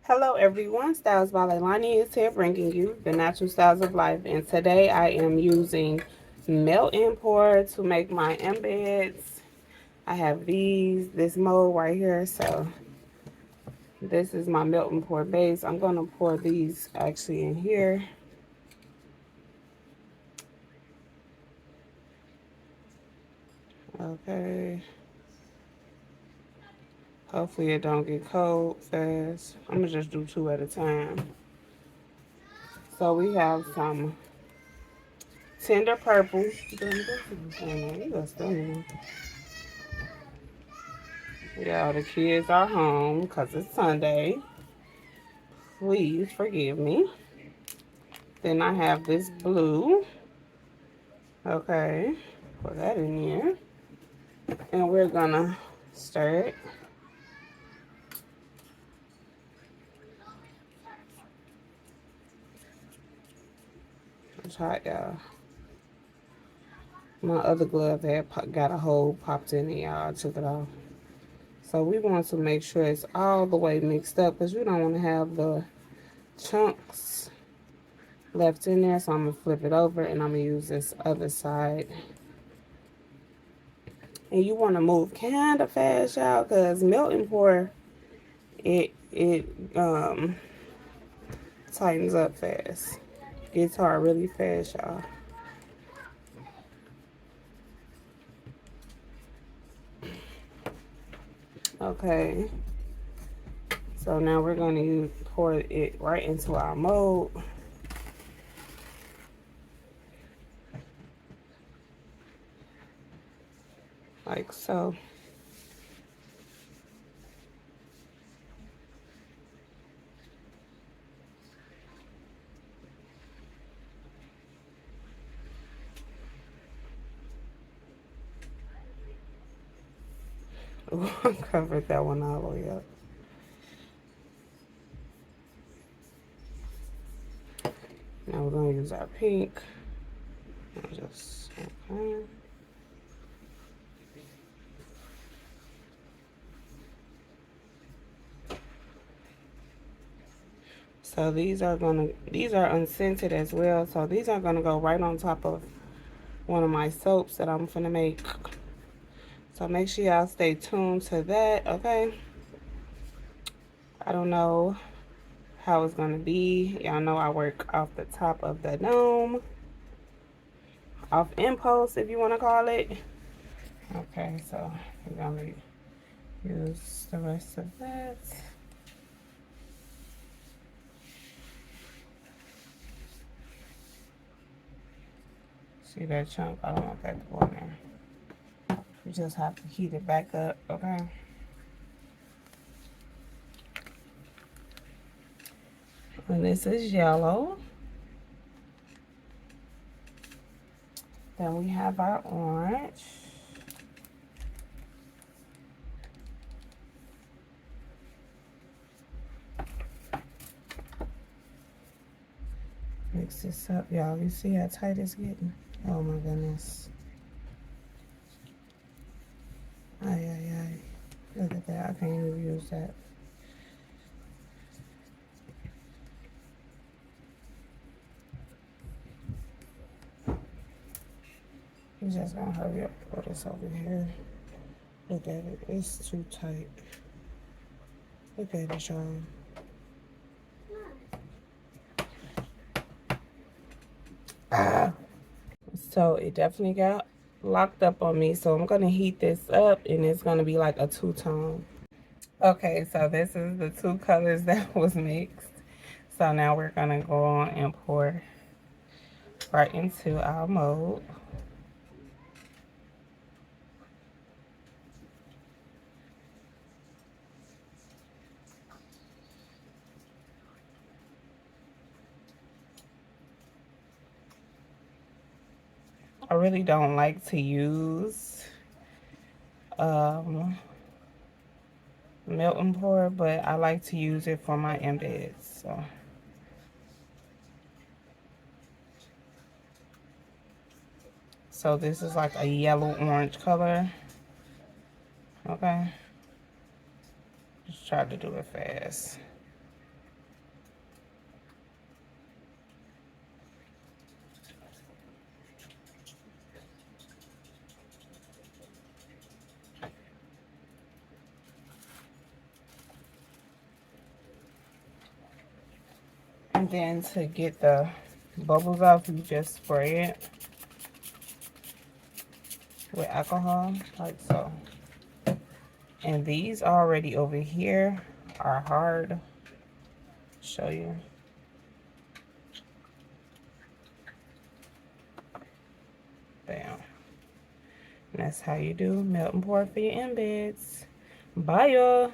Hello everyone, Styles by Lailani is here bringing you the natural styles of life, and today I am using melt and pour to make my embeds. I have this mold right here, so this is my melt and pour base. I'm going to pour these actually in here. Okay. Hopefully it don't get cold fast. I'm going to just do 2 at a time. So we have some tender purple. Yeah, the kids are home because it's Sunday. Please forgive me. Then I have this blue. Okay, put that in here. And we're gonna stir it. It's hot, y'all. My other glove had got a hole popped in it, y'all. I took it off. So we want to make sure it's all the way mixed up because we don't want to have the chunks left in there. So I'm gonna flip it over and I'm gonna use this other side. And you want to move kind of fast, y'all, because melt and pour, it tightens up fast. Gets hard really fast, y'all. Okay. So now we're going to pour it right into our mold. Like so. Ooh, I covered that one all the way up. Now we're going to use our pink. Just, okay. So these are unscented as well. So these are gonna go right on top of one of my soaps that I'm gonna make. So make sure y'all stay tuned to that, okay? I don't know how it's gonna be. Y'all know I work off the top of the dome. Off impulse, if you wanna call it. Okay, so we're gonna use the rest of that. See that chunk? I don't want that to go in there. You just have to heat it back up, okay? And this is yellow. Then we have our orange. Mix this up, y'all. You see how tight it's getting? Oh my goodness. Ay, ay, ay. Look at that. I can't even use that. I'm just gonna hurry up and put this over here. Look at it. It's too tight. Look at it, y'all. Ah. So it definitely got locked up on me. So I'm gonna heat this up and it's gonna be like a two-tone. Okay, so this is the two colors that was mixed. So now we're gonna go on and pour right into our mold. I really don't like to use melt and pour, but I like to use it for my embeds. So this is like a yellow orange color. Okay. Just try to do it fast. And then to get the bubbles off, you just spray it with alcohol, like so. And these already over here are hard. Show you. Bam. And that's how you do melt and pour for your embeds. Bye, y'all.